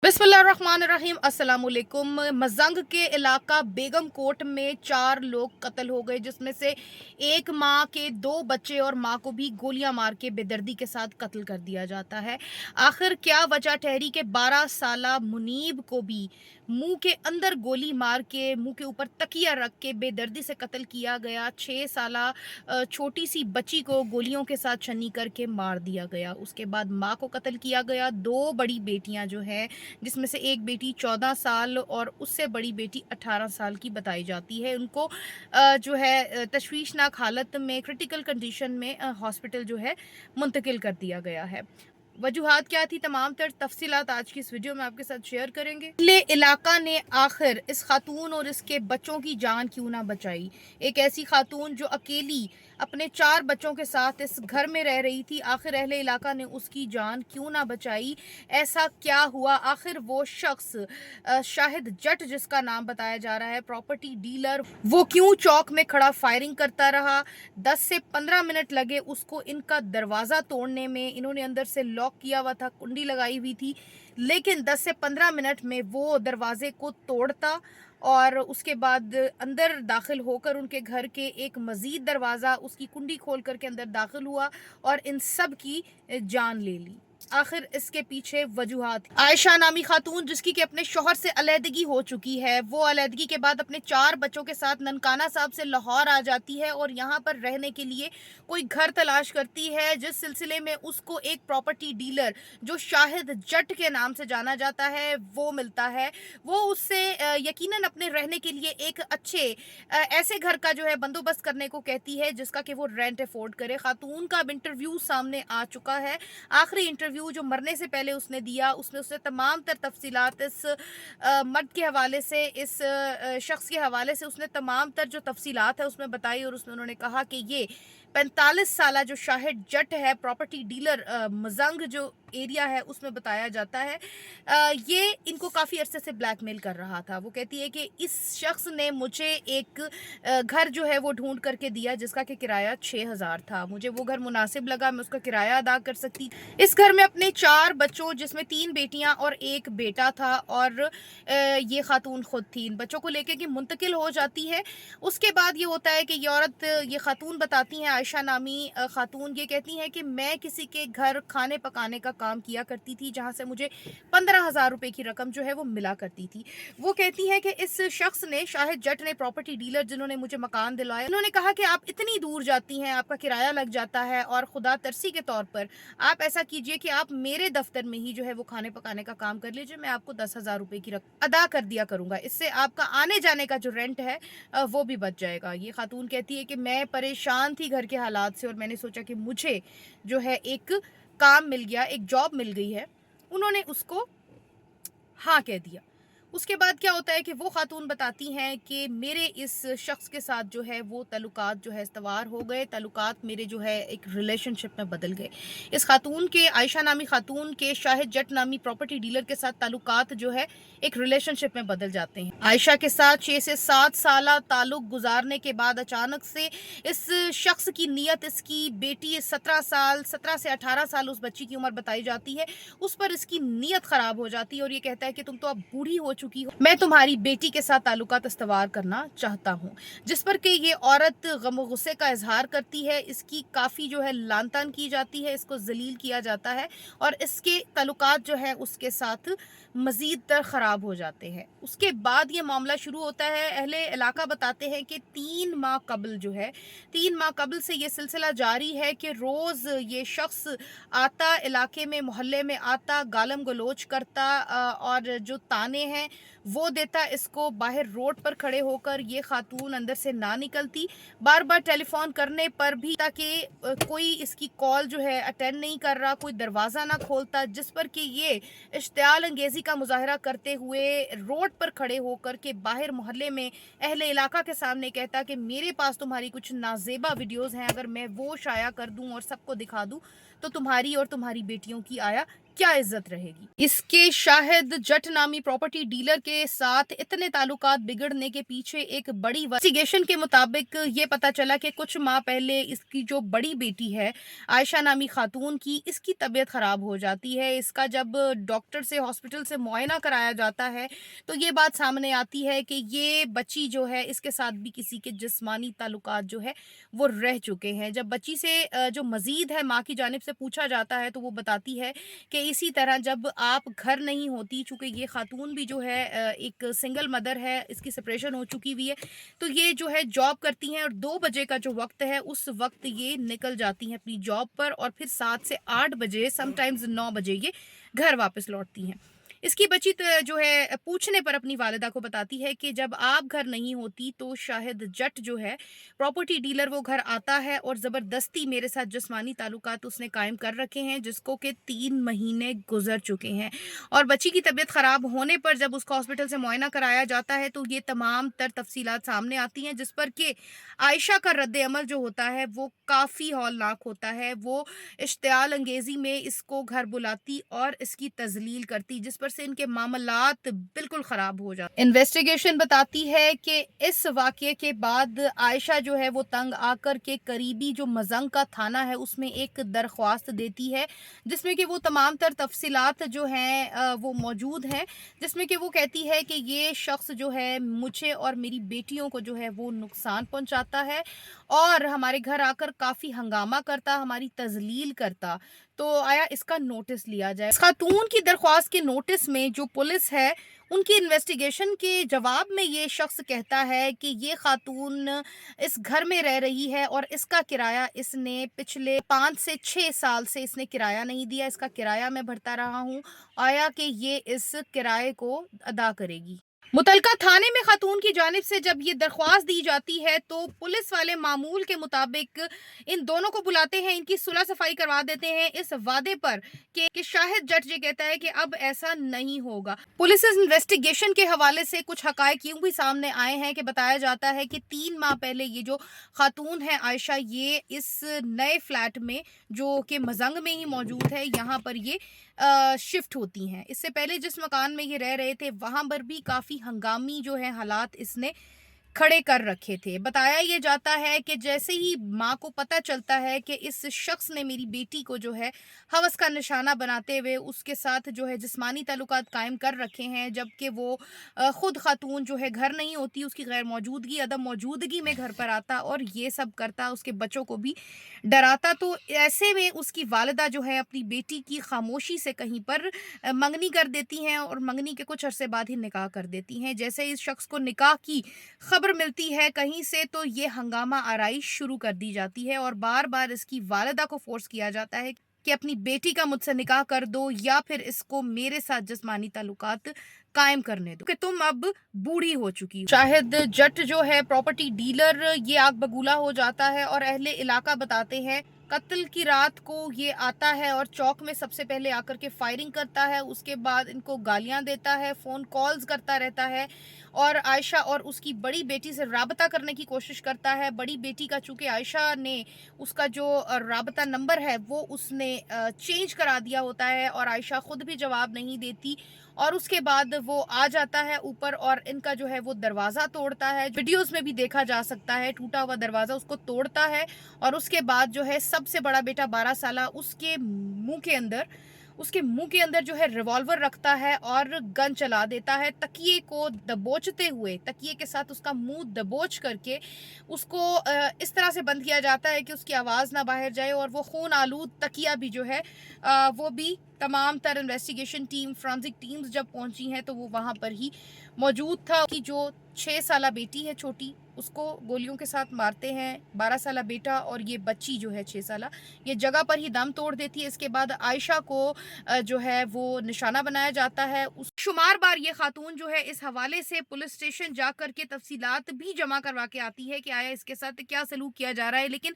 बिस्मिल्लाहिर्रहमानिर्रहीम अस्सलाम वालेकुम। मजंग के इलाका बेगम कोट में 4 लोग कत्ल हो गए, जिसमें से एक माँ के 2 बच्चे और माँ को भी गोलियां मार के बेदर्दी के साथ कत्ल कर दिया जाता है। आखिर क्या वजह ठहरी कि 12 साला मुनीब को भी मुंह के अंदर गोली मार के मुंह के ऊपर तकिया रख के बेदर्दी से कत्ल किया गया। 6 साला छोटी सी बच्ची को गोलियों के साथ छन्नी करके मार दिया गया। उसके बाद माँ को कत्ल किया गया। 2 बड़ी बेटियां जो हैं, जिसमें से एक बेटी 14 साल और उससे बड़ी बेटी 18 साल की बताई जाती है, उनको जो है तशवीशनाक हालत में क्रिटिकल कंडीशन में हॉस्पिटल जो है मुंतकिल कर दिया गया है। वजूहात क्या थी, तमाम तर तफसीलात आज की इस वीडियो में आपके साथ शेयर करेंगे। अहले इलाका ने आखिर इस खातून और इसके बच्चों की जान क्यों ना बचाई। एक ऐसी खातून जो अकेली अपने 4 बच्चों के साथ इस घर में रह रही थी, आखिर अहले इलाका ने उसकी जान क्यों ना बचाई। ऐसा क्या हुआ, आखिर वो शख्स शाहिद जट जिसका नाम बताया जा रहा है, प्रॉपर्टी डीलर, वो क्यों चौक में खड़ा फायरिंग करता रहा। 10 से 15 मिनट लगे उसको इनका दरवाज़ा तोड़ने में। इन्होंने अंदर से लॉक किया हुआ था, कुंडी लगाई हुई थी, लेकिन 10 से 15 मिनट में वो दरवाजे को तोड़ता और उसके बाद अंदर दाखिल होकर उनके घर के एक मज़ीद दरवाज़ा उसकी कुंडी खोल करके अंदर दाखिल हुआ और इन सब की जान ले ली। आखिर इसके पीछे वजूहात। आयशा नामी खातून जिसकी कि अपने शोहर से अलहदगी हो चुकी है, वो अलहदगी के बाद अपने 4 बच्चों के साथ ननकाना साहब से लाहौर आ जाती है और यहाँ पर रहने के लिए कोई घर तलाश करती है, जिस सिलसिले में उसको एक प्रॉपर्टी डीलर जो शाहिद जट के नाम से जाना जाता है वो मिलता है। वो उससे यकीनन अपने रहने के लिए एक अच्छे ऐसे घर का जो है बंदोबस्त करने को कहती है जिसका कि वो रेंट अफोर्ड करे। खातून का अब इंटरव्यू सामने आ चुका है। आखिरी इंटरव्यू जो मरने से पहले उसने दिया, उसमें उसने तमाम तर तफसीलात इस मर्द के हवाले से, इस शख्स के हवाले से उसने तमाम तर जो तफसीलात है उसमें बताई और उसमें उन्होंने कहा कि ये 45 साला जो शाहिद जट है, प्रॉपर्टी डीलर, मजंग जो एरिया है उसमें बताया जाता है, ये इनको काफ़ी अरसे से ब्लैकमेल कर रहा था। वो कहती है कि इस शख्स ने मुझे एक घर जो है वो ढूंढ करके दिया जिसका कि किराया 6000 था। मुझे वो घर मुनासिब लगा, मैं उसका किराया अदा कर सकती। इस घर में अपने 4 बच्चों, जिसमें 3 बेटियां और एक बेटा था, और ये खातून खुद थी, इन बच्चों को लेकर कि मुंतकिल हो जाती है। उसके बाद ये होता है कि ये औरत, ये खातून बताती हैं, आयशा नामी खातून, ये कहती हैं कि मैं किसी के घर खाने पकाने का काम किया करती थी जहाँ से मुझे 15,000 रुपए की रकम जो है वो मिला करती थी। वो कहती हैं कि इस शख्स ने, शाहिद जट ने, प्रॉपर्टी डीलर जिन्होंने मुझे मकान दिलवाया, उन्होंने कहा कि आप इतनी दूर जाती हैं, आपका किराया लग जाता है, और खुदा तरसी के तौर पर आप ऐसा कीजिए कि आप मेरे दफ्तर में ही जो है वो खाने पकाने का काम कर लीजिए, मैं आपको 10,000 रुपए की रकम अदा कर दिया करूंगा, इससे आपका आने जाने का जो रेंट है वो भी बच जाएगा। ये खातून कहती है कि मैं परेशान थी घर के हालात से और मैंने सोचा कि मुझे जो है एक काम मिल गया, एक जॉब मिल गई है। उन्होंने उसको हाँ कह दिया। उसके बाद क्या होता है कि वो खातून बताती हैं कि मेरे इस शख्स के साथ जो है वो ताल्लुकात जो है इस्तवार हो गए, ताल्लुकात मेरे जो है एक रिलेशनशिप में बदल गए। इस खातून के, आयशा नामी खातून के, शाहिद जट नामी प्रॉपर्टी डीलर के साथ ताल्लुकात जो है एक रिलेशनशिप में बदल जाते हैं। आयशा के साथ 6 से 7 साल ताल्लुक गुजारने के बाद अचानक से इस शख्स की नीयत, इसकी बेटी 17 से 18 साल उस बच्ची की उम्र बताई जाती है, उस पर इसकी नीयत ख़राब हो जाती है और ये कहता है कि तुम तो अब बूढ़ी हो चुकी हो, मैं तुम्हारी बेटी के साथ ताल्लुकात इस्तवार करना चाहता हूँ। जिस पर कि ये औरत गम व गुस्से का इजहार करती है, इसकी काफ़ी जो है लान तान की जाती है, इसको जलील किया जाता है और इसके ताल्लुकात जो है उसके साथ मज़ीद तर ख़राब हो जाते हैं। उसके बाद ये मामला शुरू होता है। अहले इलाका बताते हैं कि 3 माह कबल जो है, 3 माह कबल से ये सिलसिला जारी है कि रोज़ ये शख्स आता, इलाके में, मोहल्ले में आता, गालम गलोच करता और जो ताने हैं वो देता इसको। बाहर रोड पर खड़े होकर ये खातून अंदर से ना निकलती, बार बार टेलीफोन करने पर भी ताकि कोई इसकी कॉल जो है अटेंड नहीं कर रहा, कोई दरवाज़ा ना खोलता, जिस पर कि ये इश्तियाल अंगेज़ी का मुजाहरा करते हुए रोड पर खड़े होकर के बाहर मोहल्ले में अहले इलाका के सामने कहता कि मेरे पास तुम्हारी कुछ नाजेबा वीडियोज़ हैं, अगर मैं वो शाया कर दूँ और सबको दिखा दूँ तो तुम्हारी और तुम्हारी बेटियों की आया क्या इज्जत रहेगी। इसके शाहिद जट नामी प्रॉपर्टी डीलर के साथ इतने ताल्लुकात बिगड़ने के पीछे एक बड़ी इन्वेस्टिगेशन के मुताबिक ये पता चला कि कुछ माह पहले इसकी जो बड़ी बेटी है आयशा नामी खातून की, इसकी तबीयत खराब हो जाती है। इसका जब डॉक्टर से हॉस्पिटल से मुआयना कराया जाता है तो ये बात सामने आती है कि ये बच्ची जो है इसके साथ भी किसी के जिस्मानी ताल्लुकात जो है वो रह चुके हैं। जब बच्ची से जो मजीद है माँ की जानिब से पूछा जाता है तो वो बताती है कि इसी तरह जब आप घर नहीं होती, चूँकि ये खातून भी जो है एक सिंगल मदर है, इसकी सेपरेशन हो चुकी हुई है, तो ये जो है जॉब करती हैं और 2 बजे का जो वक़्त है उस वक़्त ये निकल जाती हैं अपनी जॉब पर और फिर 7 से 8 बजे समटाइम्स 9 बजे ये घर वापस लौटती हैं। इसकी बच्ची जो है पूछने पर अपनी वालिदा को बताती है कि जब आप घर नहीं होती तो शाहिद जट जो है प्रॉपर्टी डीलर वो घर आता है और ज़बरदस्ती मेरे साथ जिस्मानी ताल्लुकात उसने कायम कर रखे हैं, जिसको कि 3 महीने गुजर चुके हैं। और बच्ची की तबीयत ख़राब होने पर जब उसको हॉस्पिटल से मुआयना कराया जाता है तो ये तमाम तर तफसीलात सामने आती हैं, जिस पर कि आयशा का रद्द अमल जो होता है वो काफ़ी हौलनाक होता है। वो इश्तियाल अंगेज़ी में इसको घर बुलाती और इसकी तज़लील करती, जिस पर से इनके मामलात बिल्कुल ख़राब हो जाते। इन्वेस्टिगेशन बताती है कि इस वाक़ये के बाद आयशा जो है वो तंग आकर के करीबी जो मज़ंग का थाना है उसमें एक दरख्वास्त देती है, जिसमें कि वो तमाम तर तफसीलात जो हैं वो मौजूद हैं, जिसमें कि वो कहती है कि ये शख्स जो है मुझे और मेरी बेटियों को जो है वो नुकसान पहुँचाता है और हमारे घर आकर काफ़ी हंगामा करता, हमारी तज़लील करता। तो आया इसका नोटिस लिया जाए। इस खातून की दरख्वास्त के नोटिस में जो पुलिस है, उनकी इन्वेस्टिगेशन के जवाब में ये शख्स कहता है कि ये खातून इस घर में रह रही है और इसका किराया इसने पिछले 5 से 6 साल से इसने किराया नहीं दिया, इसका किराया मैं भरता रहा हूँ। आया कि ये इस किराए को अदा करेगी। मुतलका थाने में खातून की जानिब से जब ये दरख्वास्त दी जाती है तो पुलिस वाले मामूल के मुताबिक इन दोनों को बुलाते हैं, इनकी सुलह सफाई करवा देते हैं इस वादे पर कि शाहिद जट ये कहता है कि अब ऐसा नहीं होगा। पुलिस इस इन्वेस्टिगेशन के हवाले से कुछ हकायक यूं भी सामने आए हैं कि बताया जाता है कि 3 माह पहले ये जो खातून है आयशा, ये इस नए फ्लैट में जो कि मजंग में ही मौजूद है, यहाँ पर ये शिफ्ट होती हैं। इससे पहले जिस मकान में ये रह रहे थे वहाँ पर भी काफ़ी हंगामी जो है हालात इसने खड़े कर रखे थे। बताया ये जाता है कि जैसे ही माँ को पता चलता है कि इस शख्स ने मेरी बेटी को जो है हवस का निशाना बनाते हुए उसके साथ जो है जिस्मानी ताल्लुकात कायम कर रखे हैं, जबकि वो ख़ुद खातून जो है घर नहीं होती, उसकी गैर मौजूदगी अदम मौजूदगी में घर पर आता और ये सब करता, उसके बच्चों को भी डराता। तो ऐसे में उसकी वालिदा जो है अपनी बेटी की खामोशी से कहीं पर मंगनी कर देती हैं और मंगनी के कुछ अरसे बाद ही निकाह कर देती हैं। जैसे इस शख्स को निकाह की खबर मिलती है कहीं से तो ये हंगामा आराई शुरू कर दी जाती है और बार बार इसकी वालिदा को फोर्स किया जाता है कि अपनी बेटी का मुझसे निकाह कर दो या फिर इसको मेरे साथ जिस्मानी ताल्लुकात कायम करने दो कि तुम अब बूढ़ी हो चुकी हो। शाहिद जट जो है प्रॉपर्टी डीलर ये आग बगूला हो जाता है और अहले इलाका बताते हैं कत्ल की रात को ये आता है और चौक में सबसे पहले आकर के फायरिंग करता है, उसके बाद इनको गालियां देता है, फ़ोन कॉल्स करता रहता है और आयशा और उसकी बड़ी बेटी से राबता करने की कोशिश करता है। बड़ी बेटी का चूँकि आयशा ने उसका जो राबता नंबर है वो उसने चेंज करा दिया होता है और आयशा ख़ुद भी जवाब नहीं देती और उसके बाद वो आ जाता है ऊपर और इनका जो है वो दरवाज़ा तोड़ता है। वीडियोस में भी देखा जा सकता है टूटा हुआ दरवाज़ा उसको तोड़ता है और उसके बाद जो है सबसे बड़ा बेटा 12 साला उसके मुंह के अंदर जो है रिवॉल्वर रखता है और गन चला देता है, तकिए को दबोचते हुए, तकिए के साथ उसका मुंह दबोच करके उसको इस तरह से बंद किया जाता है कि उसकी आवाज़ ना बाहर जाए और वो खून आलूद तकिया भी जो है वो भी तमाम तर इन्वेस्टिगेशन टीम फ्रांसिक टीम्स जब पहुंची हैं तो वो वहाँ पर ही मौजूद था कि जो 6 साला बेटी है छोटी उसको गोलियों के साथ मारते हैं, 12 साला बेटा और ये बच्ची जो है 6 साला ये जगह पर ही दम तोड़ देती है। इसके बाद आयशा को जो है वो निशाना बनाया जाता है। उस शुमार बार ये खातून जो है इस हवाले से पुलिस स्टेशन जा कर के तफसीलात भी जमा करवा के आती है कि आया इसके साथ क्या सलूक किया जा रहा है, लेकिन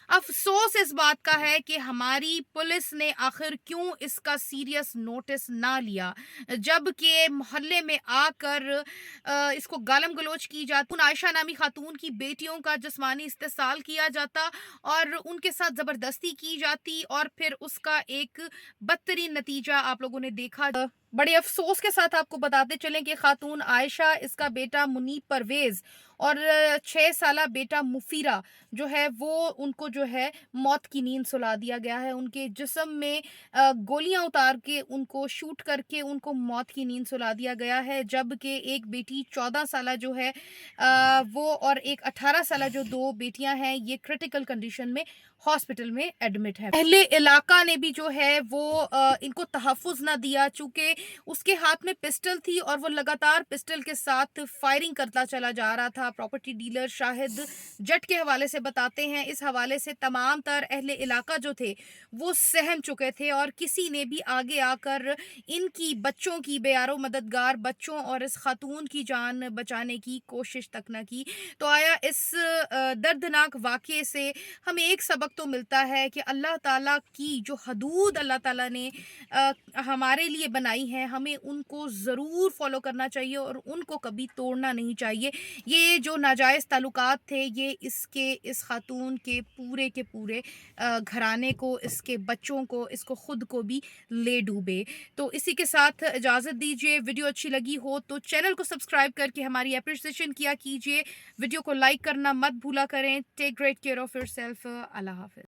अफ़सोस इस बात का है कि हमारी पुलिस ने आखिर क्यों इसका सीरियस नोटिस ना लिया, जबकि मोहल्ले में आकर इसको गालम-गलौच की जाती, उन आयशा नामी खातून की बेटियों का जिस्मानी इस्तेसाल किया जाता और उनके साथ ज़बरदस्ती की जाती और फिर उसका एक बदतरीन नतीजा आप लोगों ने देखा। बड़े अफ़सोस के साथ आपको बताते चलें कि खातून आयशा, इसका बेटा मुनीब परवेज़ और 6 साला बेटा मुफ़ीरा जो है वो उनको जो है मौत की नींद सुला दिया गया है। उनके जिस्म में गोलियाँ उतार के उनको शूट करके उनको मौत की नींद सुला दिया गया है। जबकि एक बेटी 14 साला जो है वो और एक 18 साला जो 2 बेटियाँ हैं ये क्रिटिकल कंडीशन में हॉस्पिटल में एडमिट है। अहले इलाका ने भी जो है वो इनको तहफ़्फ़ुज़ ना दिया, चूँकि उसके हाथ में पिस्टल थी और वो लगातार पिस्टल के साथ फायरिंग करता चला जा रहा था। प्रॉपर्टी डीलर शाहिद जट के हवाले से बताते हैं, इस हवाले से तमाम तर अहले इलाका जो थे वो सहम चुके थे और किसी ने भी आगे आकर इनकी बच्चों की बेयारो मददगार बच्चों और इस खातून की जान बचाने की कोशिश तक न की। तो आया इस दर्दनाक वाक़ये से हमें एक सबक तो मिलता है कि अल्लाह ताला की जो हदूद अल्लाह ताला ने हमारे लिए बनाई हैं, हमें उनको ज़रूर फ़ॉलो करना चाहिए और उनको कभी तोड़ना नहीं चाहिए। ये जो नाजायज़ ताल्लुकात थे, ये इसके इस खातून के पूरे घराने को, इसके बच्चों को, इसको खुद को भी ले डूबे। तो इसी के साथ इजाज़त दीजिए। वीडियो अच्छी लगी हो तो चैनल को सब्सक्राइब करके हमारी एप्रिसिएशन किया कीजिए। वीडियो को लाइक करना मत भूला करें। Take great care of yourself. अल्लाह हाफ़िज़।